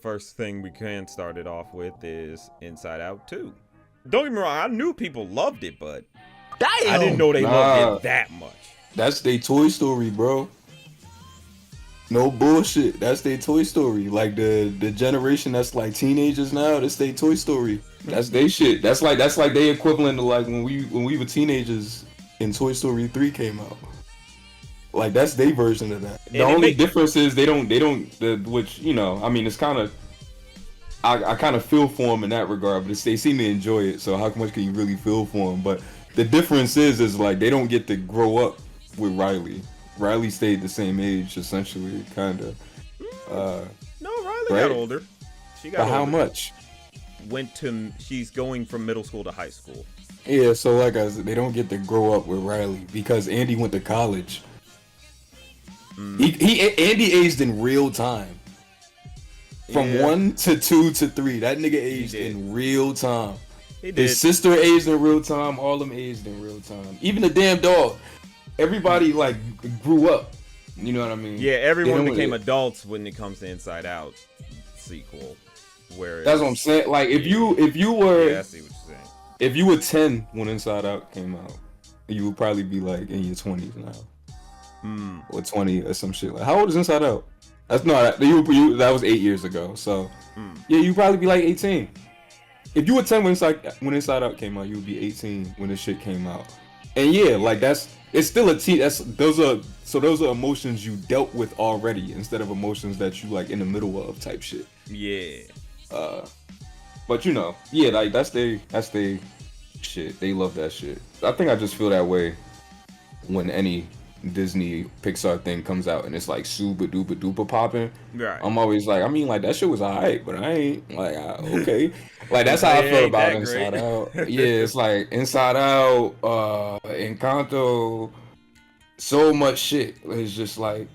first thing we can start it off with is Inside Out 2. Don't get me wrong, I knew people loved it, but I didn't know they loved it that much. That's their Toy Story, bro. No bullshit. That's their Toy Story. Like the generation that's like teenagers now, that's their Toy Story. That's their shit. That's like they equivalent to like when we were teenagers and Toy Story 3 came out. Like that's their version of that. The only difference is they don't which, you know, I mean it's kind of I kind of feel for them in that regard, but they seem to enjoy it. So how much can you really feel for them? But the difference is like they don't get to grow up with Riley. Riley stayed the same age, essentially, kind of. No, Riley got older. She got older. How much? She's going from middle school to high school. Yeah, so like I said, they don't get to grow up with Riley because Andy went to college. Andy aged in real time. From 1 to 2 to 3. That nigga aged in real time. He did. His sister aged in real time. All of them aged in real time. Even the damn dog. Everybody like grew up. You know what I mean? Yeah, everyone became adults when it comes to Inside Out sequel. That's what I'm saying. Like if you were, yeah, I see what you're saying. If you were 10 when Inside Out came out, you would probably be like in your 20s now. Or 20 or some shit. Like, how old is Inside Out? That was 8 years ago. So yeah, you'd probably be like 18. If you were 10 when Inside Out came out, you would be 18 when this shit came out. And yeah, like it's still a teen. Those are emotions you dealt with already instead of emotions that you like in the middle of type shit. Yeah. But you know, yeah, like that's they shit. They love that shit. I think I just feel that way when any Disney Pixar thing comes out and it's like super duper duper popping. Right. I'm always like, I mean, like that shit was alright, but I ain't like okay. Like that's how I feel about Inside Out. Yeah, it's like Inside Out, Encanto, so much shit. It's just like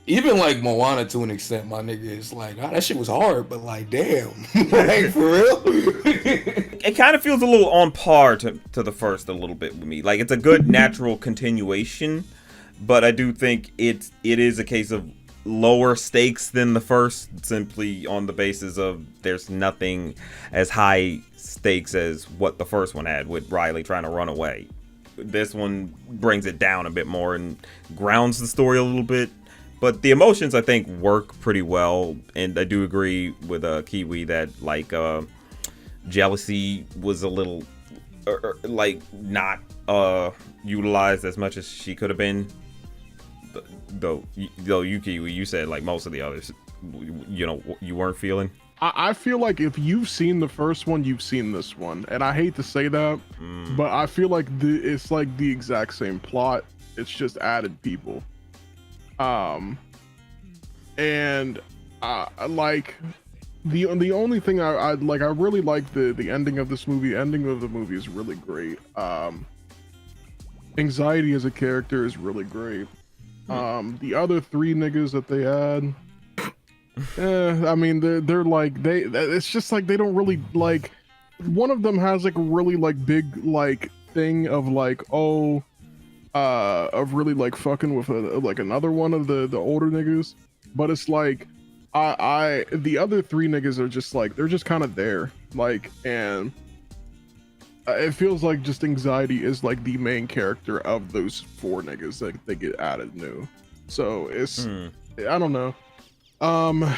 even like Moana to an extent, my nigga is like, oh, that shit was hard, but like damn. Like for real. It kind of feels a little on par to the first a little bit with me. Like it's a good natural continuation. But I do think it is a case of lower stakes than the first, simply on the basis of there's nothing as high stakes as what the first one had with Riley trying to run away. This one brings it down a bit more and grounds the story a little bit. But the emotions, I think, work pretty well. And I do agree with Kiwi that, like, jealousy was a little, like, not utilized as much as she could have been. Though you said like most of the others, you know, you weren't feeling. I feel like if you've seen the first one, you've seen this one, and I hate to say that, but I feel like it's like the exact same plot. It's just added people, and like the only thing I like, I really like the ending of this movie. Ending of the movie is really great. Anxiety as a character is really great. The other three niggas that they had, I mean, they're like, it's just like, they don't really, like, one of them has like a really like big like thing of like, of really like fucking with like another one of the older niggas, but it's like, the other three niggas are just like, they're just kind of there, like, and it feels like just Anxiety is like the main character of those four niggas that they get added new. So it's, I don't know. I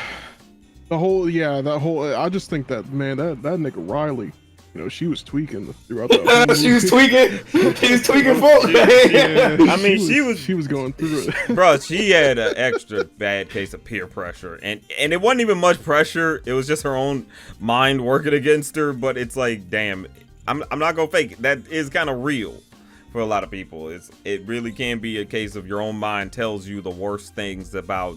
just think that, man, that nigga Riley, you know, she was tweaking throughout the She was tweaking. She was tweaking for yeah, I mean, she was going through it. Bro, she had an extra bad case of peer pressure, and it wasn't even much pressure. It was just her own mind working against her. But it's like, damn, I'm not gonna fake it. That is kind of real for a lot of people. It really can be a case of your own mind tells you the worst things about,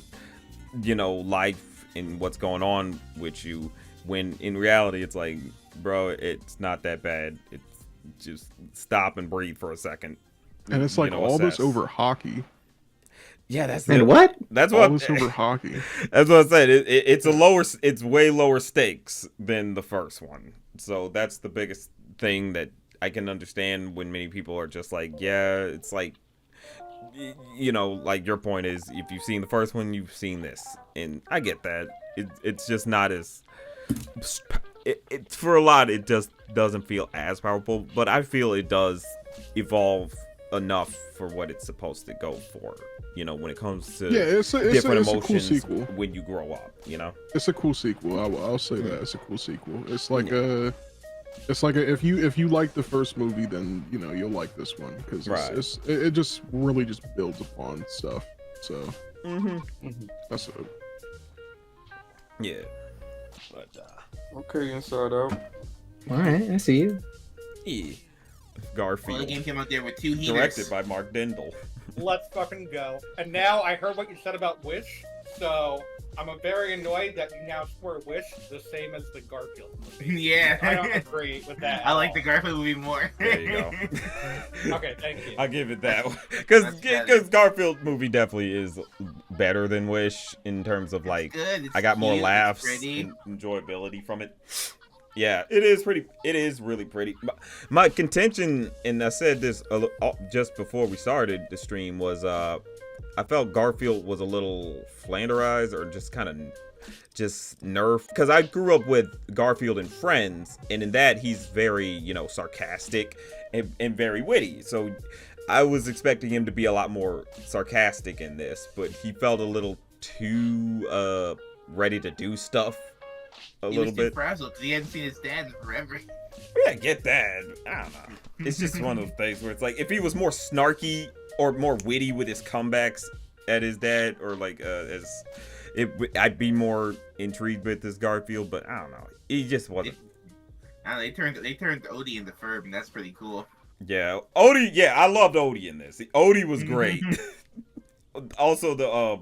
you know, life and what's going on with you, when in reality it's like, bro, it's not that bad. It's just stop and breathe for a second. And it's like all this over hockey. Yeah, that's what? That's all what this over hockey. That's what I said. It's way lower stakes than the first one. So that's the biggest thing that I can understand when many people are just like, yeah, it's like you know, like your point is, if you've seen the first one, you've seen this, and I get that. It's just not as for a lot. It just doesn't feel as powerful, but I feel it does evolve enough for what it's supposed to go for. You know, when it comes to different emotions a cool sequel. when you grow up. You know, it's a cool sequel. I'll say that it's a cool sequel. It's like if you like the first movie, then you know you'll like this one because it just really just builds upon stuff. So that's it. Yeah. But Okay, Inside Out. All right, I see you. yeah. Garfield. Well, the game came out there with 2 heaters. Directed by Mark Dendel. Let's fucking go. And now I heard what you said about Wish, so I'm very annoyed that you now score Wish the same as the Garfield movie. Yeah. I don't agree with that. I like the Garfield movie more. There you go. Okay, thank you. I'll give it that. Because Garfield movie definitely is better than Wish in terms of like, Good. I got more cute, laughs it's pretty. and enjoyability from it. Yeah, it is pretty. It is really pretty. My contention, and I said this just before we started the stream, was I felt Garfield was a little flanderized or just kind of just nerfed. Because I grew up with Garfield and Friends, and in that he's very, you know, sarcastic and very witty. So I was expecting him to be a lot more sarcastic in this, but he felt a little too ready to do stuff. He was too frazzled because he hadn't seen his dad in forever. Yeah, I get that. I don't know. It's just one of those things where it's like, if he was more snarky or more witty with his comebacks at his dad, or like I'd be more intrigued with this Garfield. But I don't know. He just wasn't. They turned Odie into Ferb, and that's pretty cool. Yeah, Odie. Yeah, I loved Odie in this. Odie was great. Also, the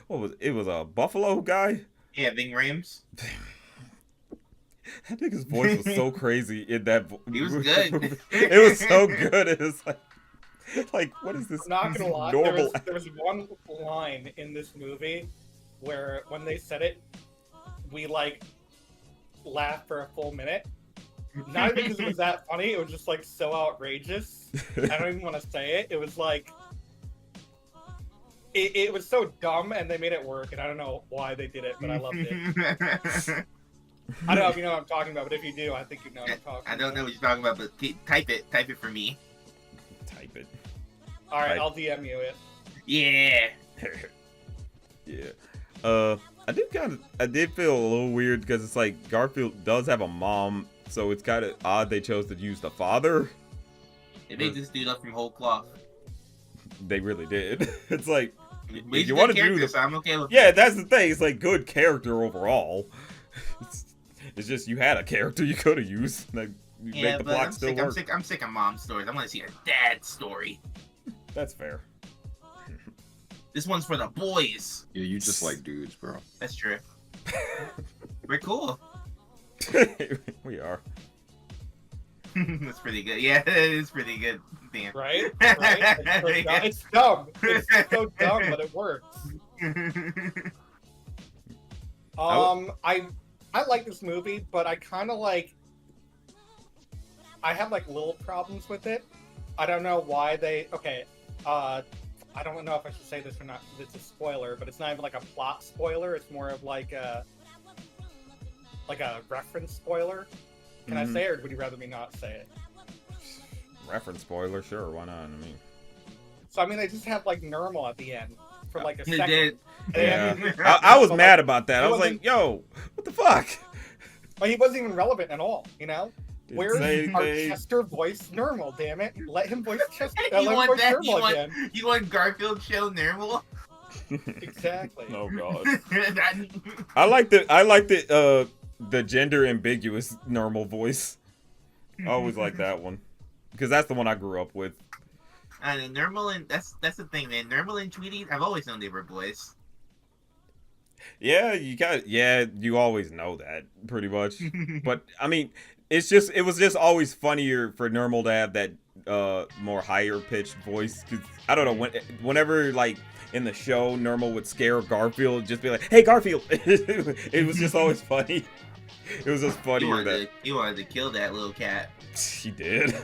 what was it? It was a Buffalo guy. Yeah, Ving Rhames. That nigga's voice was so crazy in that. He was good. It was so good. It was like what is this? I'm not gonna lie. Normal. There was one line in this movie where when they said it, we like laughed for a full minute. Not because it was that funny. It was just like so outrageous. I don't even want to say it. It was like. It was so dumb, and they made it work, and I don't know why they did it, but I loved it. I don't know if you know what I'm talking about, but if you do, I think you know what I'm talking about. I don't know what you're talking about, but type it for me. Type it. All right, I'll DM you it. Yeah. Yeah. I did feel a little weird because it's like Garfield does have a mom, so it's kind of odd they chose to use the father. They made this dude up from whole cloth. They really did. It's like, if you want to do this, so I'm okay with yeah, that's the thing. It's like good character overall. It's just you had a character you could have used. Like, you make the plot still work. I'm sick of mom stories. I want to see a dad story. That's fair. This one's for the boys. Yeah, you just like dudes, bro. That's true. We're cool. We are. That's pretty good. Yeah, it is pretty good. Damn. Right? It's dumb. It's so dumb, but it works. I like this movie, but I kind of like. I have like little problems with it. I don't know why they. Okay, I don't know if I should say this or not. It's a spoiler, but it's not even like a plot spoiler. It's more of like a reference spoiler. Can I say it, or would you rather me not say it? Reference spoiler, sure, why not? I mean, so they just have like normal at the end for like a They second. did. Yeah. I was mad about that. I was like, yo, what the fuck? But he wasn't even relevant at all, you know? Didn't Where's say our anything. Chester voice normal, damn it? Let him voice Chester. You want that? Normal again. You want Garfield show normal? Exactly. Oh god. I like the gender ambiguous normal voice. I always like that one. Because that's the one I grew up with. And normal and that's the thing, man. Normal and Tweety, I've always known they were boys. Yeah, you always know that pretty much. But I mean, it was just always funnier for Normal to have that more higher pitched voice. Cause I don't know, whenever like in the show Normal would scare Garfield, just be like, "Hey Garfield!" It was just always funny. It was just funnier You wanted to kill that little cat. He did.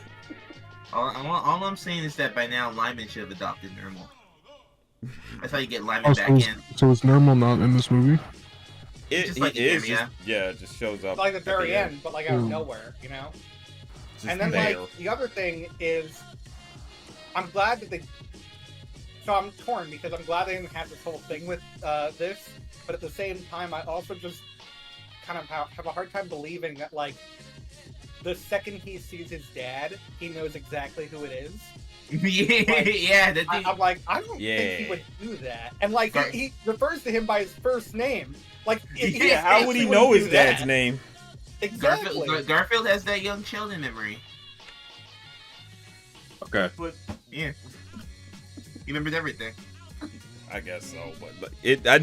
All I'm saying is that by now Lyman should have adopted Normal. That's how you get Lyman Oh, back so, in. so is Normal not in this movie? Just like It is him, just, yeah, it just shows up Like the at very the end, but like out of Mm. nowhere, you know. Just And then there. like the other thing is, I'm glad that they. So I'm torn because I'm glad they didn't have this whole thing with this, but at the same time, I also just kind of have a hard time believing that like the second he sees his dad, he knows exactly who it is. Yeah, the dude. I'm like, I don't Yeah. think he would do that. And like Gar- he refers to him by his first name. Like, Yeah, how would he know his dad's name? Exactly. Garfield has that young Sheldon memory. Okay. But yeah, he remembers everything. I guess so, but I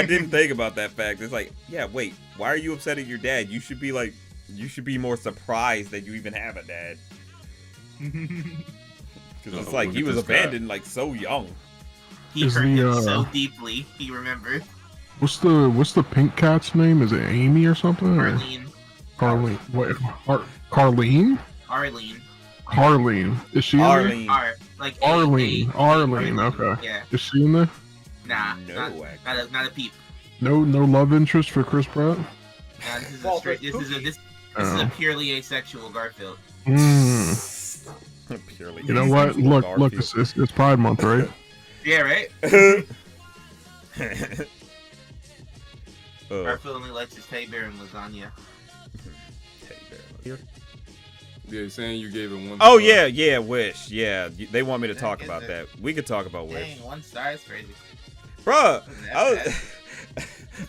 didn't think about that fact. It's like, yeah, wait, why are you upset at your dad? You should be more surprised that you even have a dad. Because it's like he was abandoned like so young. He Is hurt the, him so deeply. He remembered. What's the pink cat's name? Is it Amy or something? Or Arlene. Carlene. What? Carlene? Arlene. Harleen. Is she in there? Arlene. Like Arlene. A- Arlene. Okay. Yeah. Is she in there? Nah. No, Not a peep. No love interest for Chris Pratt. Nah, this is Well, a straight. there's This is Oh. a purely asexual Garfield. Mm. Purely. You know what? Look, it's Pride Month, right? Yeah, right. Uh, Garfield only likes his teddy bear and lasagna. Yeah, saying you gave it 1 Oh star. yeah, Wish. Yeah, they want me to talk about Is that. it? We could talk about Wish, Dang, 1 star is crazy. bruh. Wasn't that I bad. was,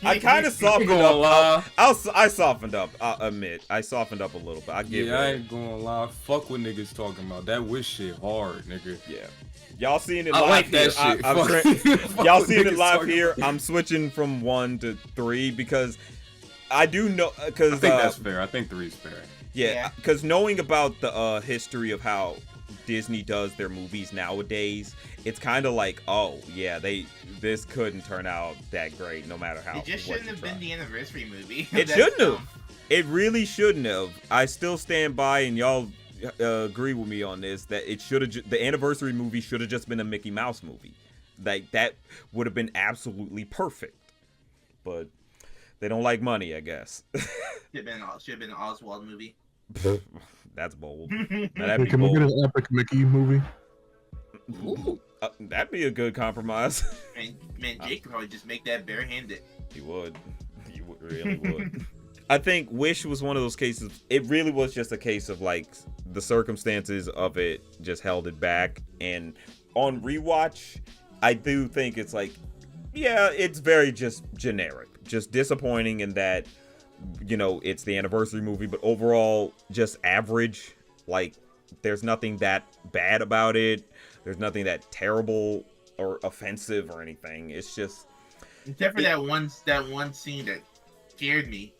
I kind of softened gonna up. lie. I softened up. I'll admit, I softened up a little bit. I give Yeah, I it. ain't gonna lie. Fuck what niggas talking about. That Wish shit hard, nigga. Yeah, y'all seeing it I live like here. that shit. I'm Fuck y'all what seeing it niggas live talking here. about. I'm switching from 1 to 3 because I do know I because think that's fair. I think 3 is fair. yeah, Yeah. because knowing about the history of how Disney does their movies nowadays, it's kind of like, oh yeah, this couldn't turn out that great no matter how. It just what shouldn't you have try. been the anniversary movie. It That's shouldn't dumb. have. It really shouldn't have. I still stand by, and y'all agree with me on this, that it should have. The anniversary movie should have just been a Mickey Mouse movie. Like that would have been absolutely perfect. But they don't like money, I guess. Should have been an Oswald movie. That's bold. Hey, That'd be can we get bold. an epic Mickey movie? That'd be a good compromise. Man, Jake could probably just make that barehanded. He would. He really would. I think Wish was one of those cases. It really was just a case of like the circumstances of it just held it back. And on rewatch, I do think it's like, yeah, it's very just generic, just disappointing in that, you know, it's the anniversary movie, but overall just average. Like there's nothing that bad about it. There's nothing that terrible or offensive or anything. It's just Except for that one scene that scared me.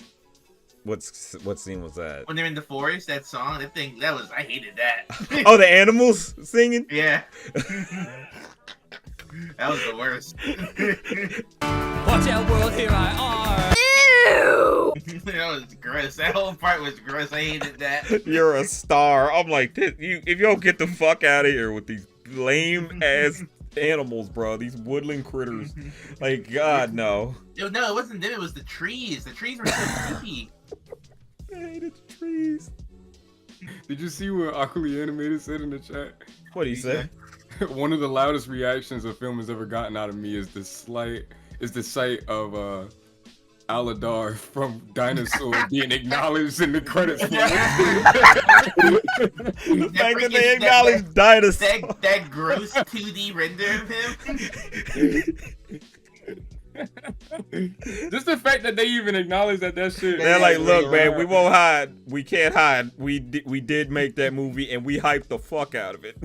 what scene was that? When they're in the forest, that song, I hated that. Oh, the animals singing? Yeah. That was the worst. Watch out, world, here I are. That was gross. That whole part was gross. I hated that. You're a star. I'm like, if y'all get the fuck out of here with these lame ass animals, bro. These woodland critters. Like, God, no. No, it wasn't them. It was the trees. The trees were so creepy. I hated the trees. Did you see what Awkwardly Animated said in the chat? What do you say? One of the loudest reactions a film has ever gotten out of me is the sight of Aladar from Dinosaur being acknowledged in the credits. The fact that they acknowledge dinosaurs. That gross 2D render of him. Just the fact that they even acknowledge that shit. They're like, look, man, we Wow. won't hide. We can't hide. We did make that movie, and we hyped the fuck out of it.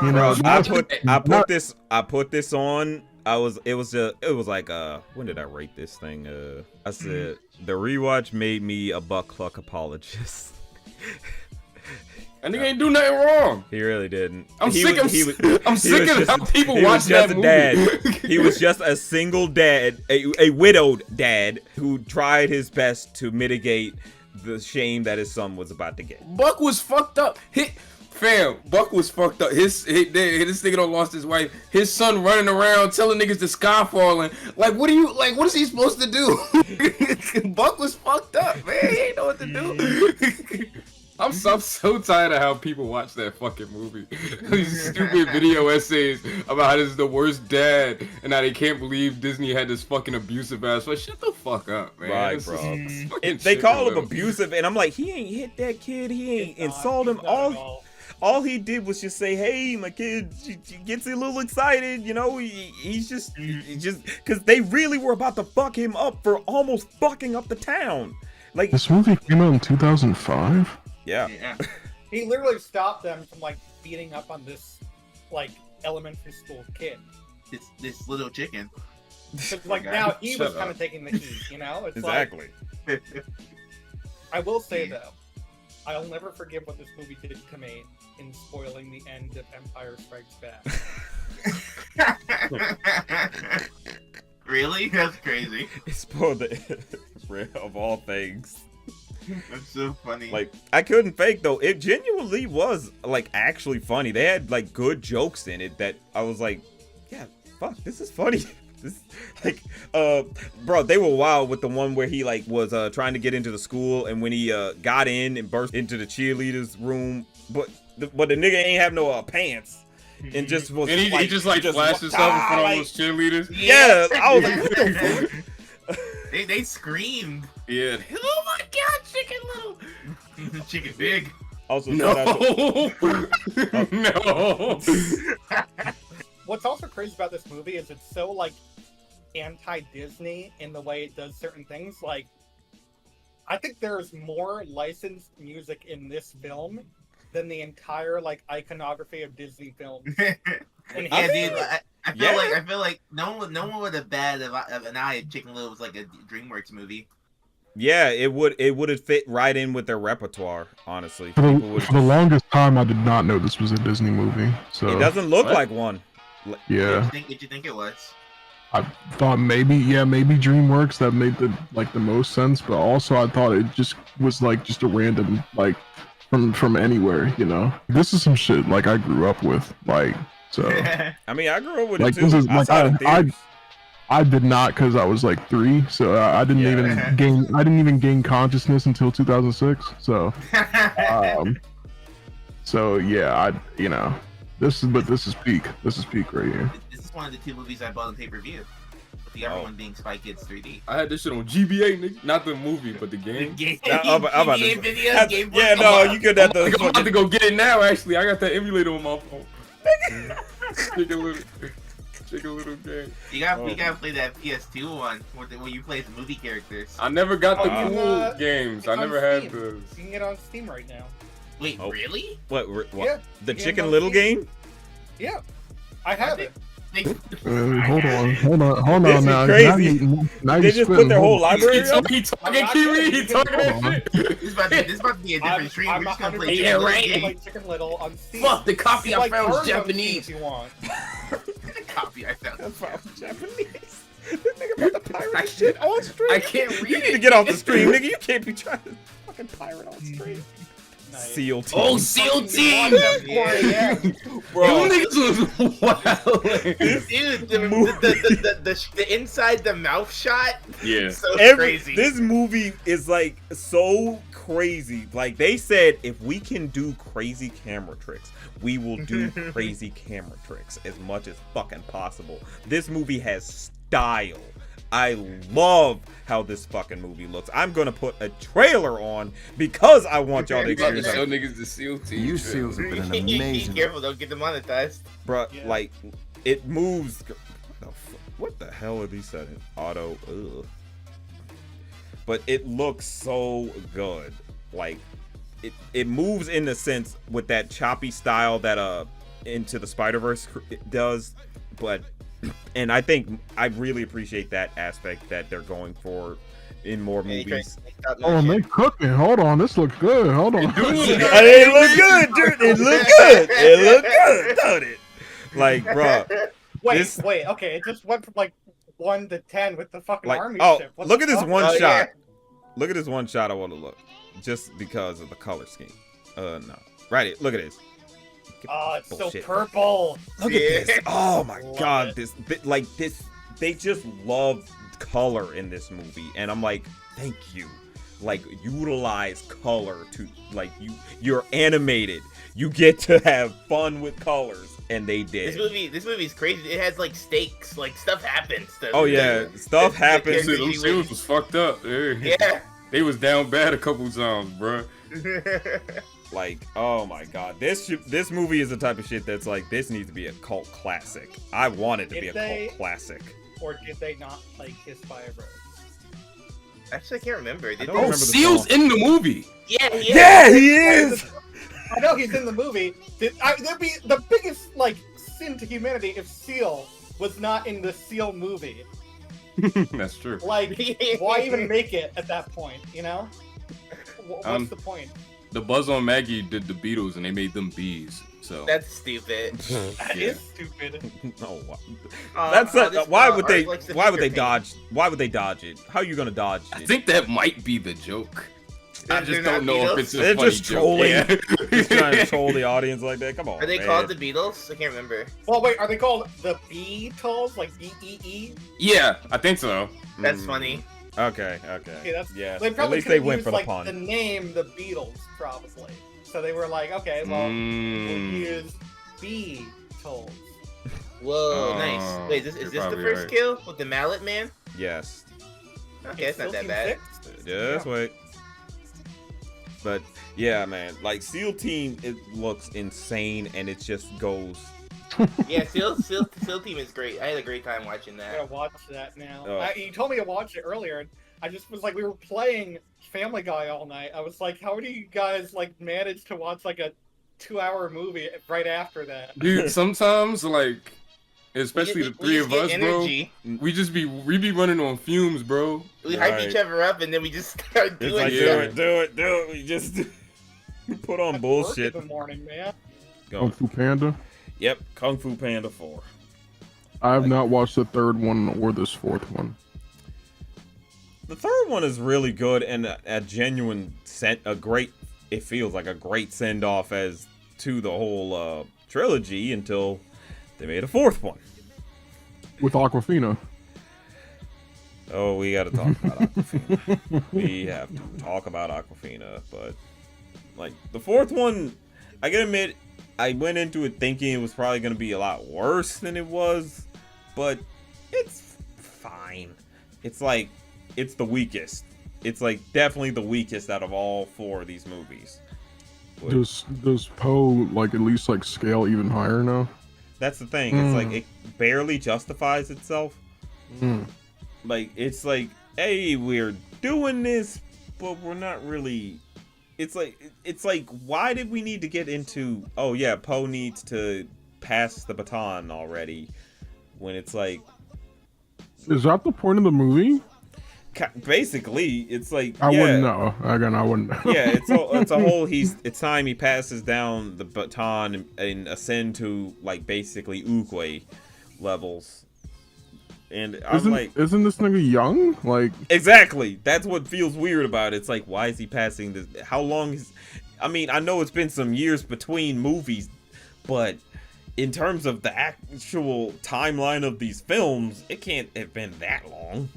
You know, Bro, I put this on. It was like when did I rate this thing? I said the rewatch made me a butt cluck apologist. And he ain't do nothing wrong. He really didn't. I'm sick of how people watch that movie. Dad. He was just a single dad, a widowed dad who tried his best to mitigate the shame that his son was about to get. Buck was fucked up. Buck was fucked up. This nigga done lost his wife. His son running around telling niggas the sky falling. Like, what is he supposed to do? Buck was fucked up, man. He ain't know what to do. I'm so tired of how people watch that fucking movie. These stupid video essays about how this is the worst dad and how they can't believe Disney had this fucking abusive ass. Like, shut the fuck up, man. Right, bro. They call him abusive, and I'm like, he ain't hit that kid. He ain't insult him. All he did was just say, "Hey, my kid," she gets a little excited, you know. He's just because they really were about to fuck him up for almost fucking up the town. Like, this movie came out in 2005. Yeah. He literally stopped them from like beating up on this like elementary school kid. This little chicken. Like now he was kind of taking the heat, you know? It's exactly. Like, I will say though, I'll never forgive what this movie did to me in spoiling the end of Empire Strikes Back. Really? That's crazy. It spoiled of all things. That's so funny. Like, I couldn't fake though. It genuinely was like actually funny. They had like good jokes in it that I was like, yeah, fuck, this is funny. This like bro, they were wild with the one where he like was trying to get into the school, and when he got in and burst into the cheerleaders room, but the nigga ain't have no pants. And just was, and he just flashed himself in front of those cheerleaders. Yeah, I was like, what the fuck? They screamed. Yeah. Oh my god, Chicken Little. Chicken Big. Also, no. No. What's also crazy about this movie is it's so like anti-Disney in the way it does certain things. Like, I think there's more licensed music in this film than the entire like iconography of Disney films. And yeah, dude, I feel like no one would have bad if an eye if Chicken Little was like a Dreamworks movie. Yeah, it would have fit right in with their repertoire, honestly. For the longest time, I did not know this was a Disney movie. So it doesn't look like one. Yeah. What did you think it was? I thought maybe Dreamworks. That made the most sense, but also I thought it just was like just a random like from anywhere, you know. This is some shit like I grew up with, like, so. I mean, I grew up with like, it too. This is, like, I did not, because I was like 3, so I didn't even gain consciousness until 2006. So, so yeah, this is peak. This is peak right here. This is one of the 2 movies I bought on pay-per-view. The other one being Spy Kids 3D. I had this shit on GBA, nigga. Not the movie, but the game. The game. I'm about to, Game yeah, no, you could have to. I'm about to go get it now. Actually, I got that emulator on my phone. Chicken Little game. You gotta play that PS2 one where you play the movie characters. I never got the cool games. I never had those. You can get it on Steam right now. Wait, really? What? Yeah, the Chicken Little game? Yeah, I have it. Hold on This now. is crazy. Now they just put their whole library up? He talking Kiwi. He talking that shit. This about to be a different stream. We're just gonna play Chicken Little on Steam. Fuck, the copy I found was If Japanese. you want. The copy I found was Japanese. This nigga about to pirate shit on stream. I can't read You need to get off the stream, nigga. You can't be trying to fucking pirate on stream. Nice. SEAL team. Oh, SEAL team! Yeah. Bro. Them niggas was wild. Dude, the inside the mouth shot. Yeah. So crazy. This movie is like so crazy. Like they said, if we can do crazy camera tricks, we will do crazy camera tricks as much as fucking possible. This movie has style. I love how this fucking movie looks. I'm gonna put a trailer on because I want y'all to experience Show it. niggas the SEAL team. You SEALs have been an amazing. Be careful, don't get demonetized. Bruh, Yeah. like it moves. What the hell are these settings? Auto. Ugh. But it looks so good. Like it moves in the sense with that choppy style that Into the Spider-Verse does, but and I think I really appreciate that aspect that they're going for in more movies. Oh, and they cooking. Hold on, this looks good. Hold on. It look good, dude. It look good. It look good, don't it? Like, bro. Wait. Okay, it just went from like 1 to 10 with the fucking army ship. What look the at this fuck? one shot. Yeah. Look at this one shot. I want to look just because of the color scheme. No, right. Look at this. Oh, it's Bullshit. so purple. Look at this. Oh my god, this. They just love color in this movie, and I'm like, thank you. Like, utilize color to, like, you're animated. You get to have fun with colors, and they did. This movie's crazy. It has like stakes, like stuff happens. Oh yeah, stuff happens. Those seals was fucked up. Yeah. They was down bad a couple times, bro. Like, oh my god, this movie is the type of shit that's like, this needs to be a cult classic. I want it to be a cult classic. Or did they not like Kiss by a Rose? Actually, I can't remember. Did don't they- remember the Seal's song. in the movie. Yeah, He is. I know he's in the movie. There'd be the biggest like sin to humanity if Seal was not in the Seal movie. That's true. Like, why even make it at that point? You know? What's the point? The Buzz on Maggie did the Beatles, and they made them bees. So That's stupid. That is stupid. No, that's not, why would they? Likes the Why would they finger dodge? Why would they dodge it? How are you gonna dodge it? I think that might be the joke. I They're just not don't know if it's a They're funny just joke. trolling. Yeah. Just trying to troll the audience like that. Come on. Are they man. called the Beatles? I can't remember. Well, wait, are they called the Beatles? Like B-E-E? Yeah, I think so. That's funny. Okay. Okay, that's Yeah. They At probably least they could've went used, for the like, pun. the name the Beatles, probably. So they were like, okay, well, we'll use Beatles. Whoa, Oh, nice. Wait, is you're this the probably first right. kill with the mallet man? Yes. Okay, it's not that bad. Just wait. But yeah, man, like SEAL Team, it looks insane, and it just goes. Yeah, SEAL Team is great. I had a great time watching I gotta that. watch that now. Oh. You told me to watch it earlier, and I just was like, we were playing Family Guy all night. I was like, how do you guys like manage to watch like a 2-hour movie right after that? Dude, sometimes like, especially the three of us, energy. bro, we be running on fumes, bro. We hype Right. each other up, and then we just start It's doing like stuff. do it. We just put on Work bullshit. in the morning, man. Go. Kung Fu Panda. Yep, Kung Fu Panda 4. I have not watched the third one or this fourth one. The third one is really good and a genuine it feels like a great send off as to the whole trilogy until they made a fourth one. With Aquafina. Oh, we got to talk about Aquafina. We have to talk about Aquafina, but like the fourth one, I can admit I went into it thinking it was probably going to be a lot worse than it was, but it's fine. It's like it's the weakest. It's like definitely the weakest out of all 4 of these movies. Does Poe like at least like scale even higher now? That's the thing. It's like it barely justifies itself. Like it's like, hey, we're doing this, but we're not really. It's like why did we need to get into? Oh yeah, Poe needs to pass the baton already. When it's like, Is that the point of the movie? basically, it's like I yeah, wouldn't know. Again, I wouldn't know. yeah, it's a whole. It's time he passes down the baton and ascend to like basically Oogway levels. And I'm like, isn't this nigga young? Like, exactly. That's what feels weird about it. It's like, why is he passing this? How long is? I mean, I know it's been some years between movies, but in terms of the actual timeline of these films, it can't have been that long.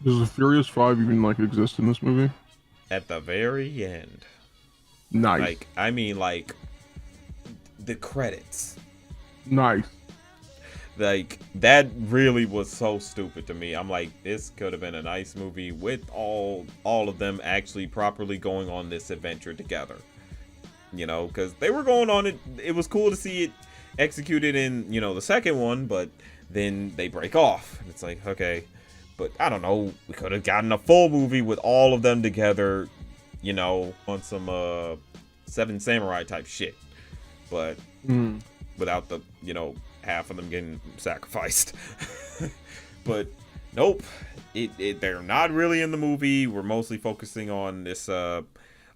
does the Furious 5 even like exist in this movie? At the very end, Nice. like, I mean, like the credits. Nice. Like, that really was so stupid to me. I'm like, this could have been a nice movie with all of them actually properly going on this adventure together. You know, because they were going on it. It was cool to see it executed in, you know, the second one, but then they break off. And it's like, okay, but I don't know. We could have gotten a full movie with all of them together, you know, on some Seven Samurai type shit. But without the, half of them getting sacrificed. But nope, they're not really in the movie. We're mostly focusing on this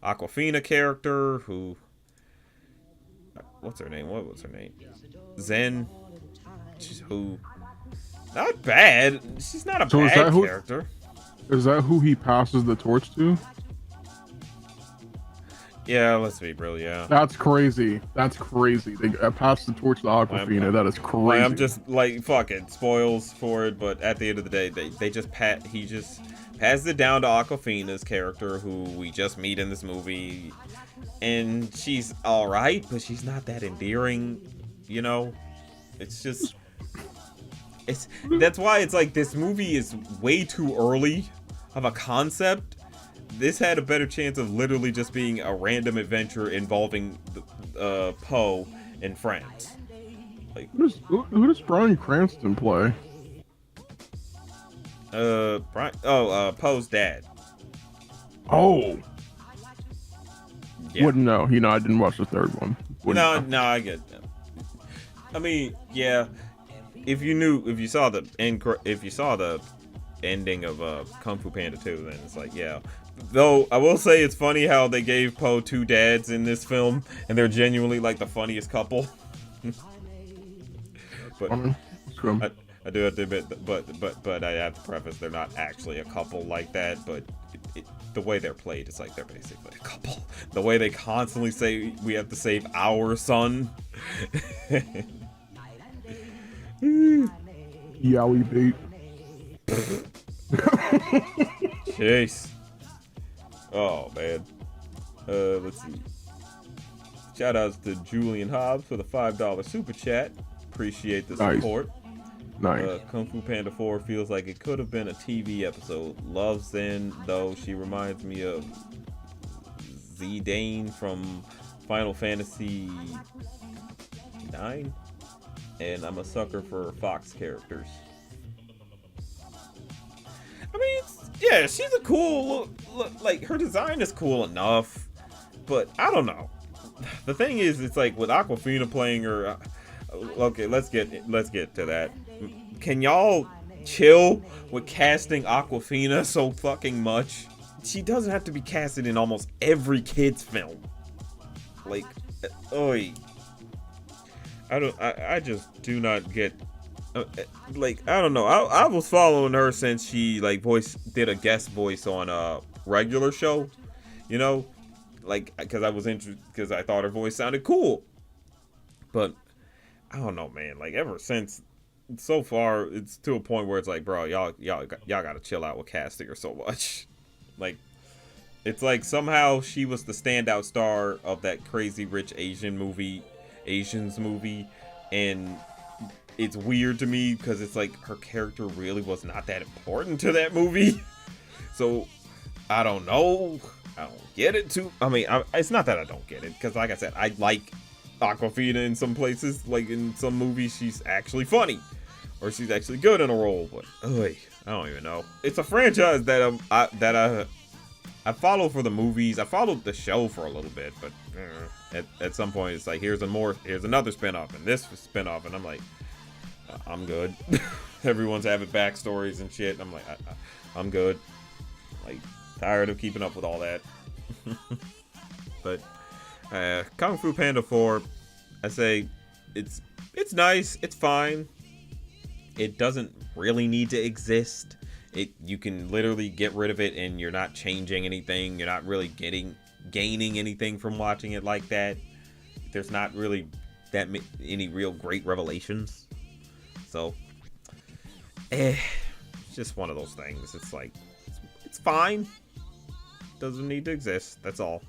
Awkwafina character who, what's her name? What was her name? Zen. Who? Not bad. She's not a bad character. Is that who he passes the torch to? Yeah, let's be real. Yeah, that's crazy. That's crazy. They passed the torch to Awkwafina. That is crazy. I'm just like, fuck it, spoils for it. But at the end of the day, he just passes it down to Awkwafina's character, who we just meet in this movie, and she's all right, but she's not that endearing. It's just, that's why it's like this movie is way too early of a concept. This had a better chance of literally just being a random adventure involving Poe and friends. Like, who does Bryan Cranston play? Poe's dad. Oh. Yeah. Wouldn't know. I didn't watch the third one. No, I get that. I mean, yeah. If you saw the ending of Kung Fu Panda 2, then it's like, yeah. Though I will say it's funny how they gave Poe two dads in this film, and they're genuinely like the funniest couple. But I do have to admit, but I have to preface, they're not actually a couple like that. But the way they're played, it's like they're basically a couple. The way they constantly say we have to save our son. Yowie bait. Jeez. Oh man. Let's see. Shout outs to Julian Hobbs for the $5 super chat. Appreciate the support. Nice. Kung Fu Panda 4 feels like it could have been a TV episode. Love Zen, though she reminds me of Zidane from Final Fantasy 9. And I'm a sucker for Fox characters. I mean, yeah, she's a cool look, like her design is cool enough, but I don't know. The thing is, it's like with Awkwafina playing her. Okay, let's get to that. Can y'all chill with casting Awkwafina so fucking much? She doesn't have to be casted in almost every kid's film. Like, oi. I just do not get. Like, I don't know. I was following her since she did a guest voice on a regular show, like because I thought her voice sounded cool. But I don't know, man. Like ever since, so far it's to a point where it's like, bro, y'all gotta chill out with casting her so much. Like, it's like somehow she was the standout star of that Crazy Rich Asians movie, and it's weird to me because it's like her character really was not that important to that movie. So I don't know. I don't get it too. I mean, it's not that I don't get it, because like I said, I like Awkwafina in some places. Like in some movies, she's actually funny, or she's actually good in a role. But I don't even know. It's a franchise that I follow for the movies. I followed the show for a little bit, but at some point it's like here's another spinoff and this spinoff, and I'm like, I'm good. Everyone's having backstories and shit. I'm like, I'm good. Like, tired of keeping up with all that. But Kung Fu Panda 4, I say it's nice. It's fine. It doesn't really need to exist. You can literally get rid of it, and you're not changing anything. You're not really gaining anything from watching it like that. There's not really any real great revelations. So, it's just one of those things. It's like, it's fine. Doesn't need to exist. That's all.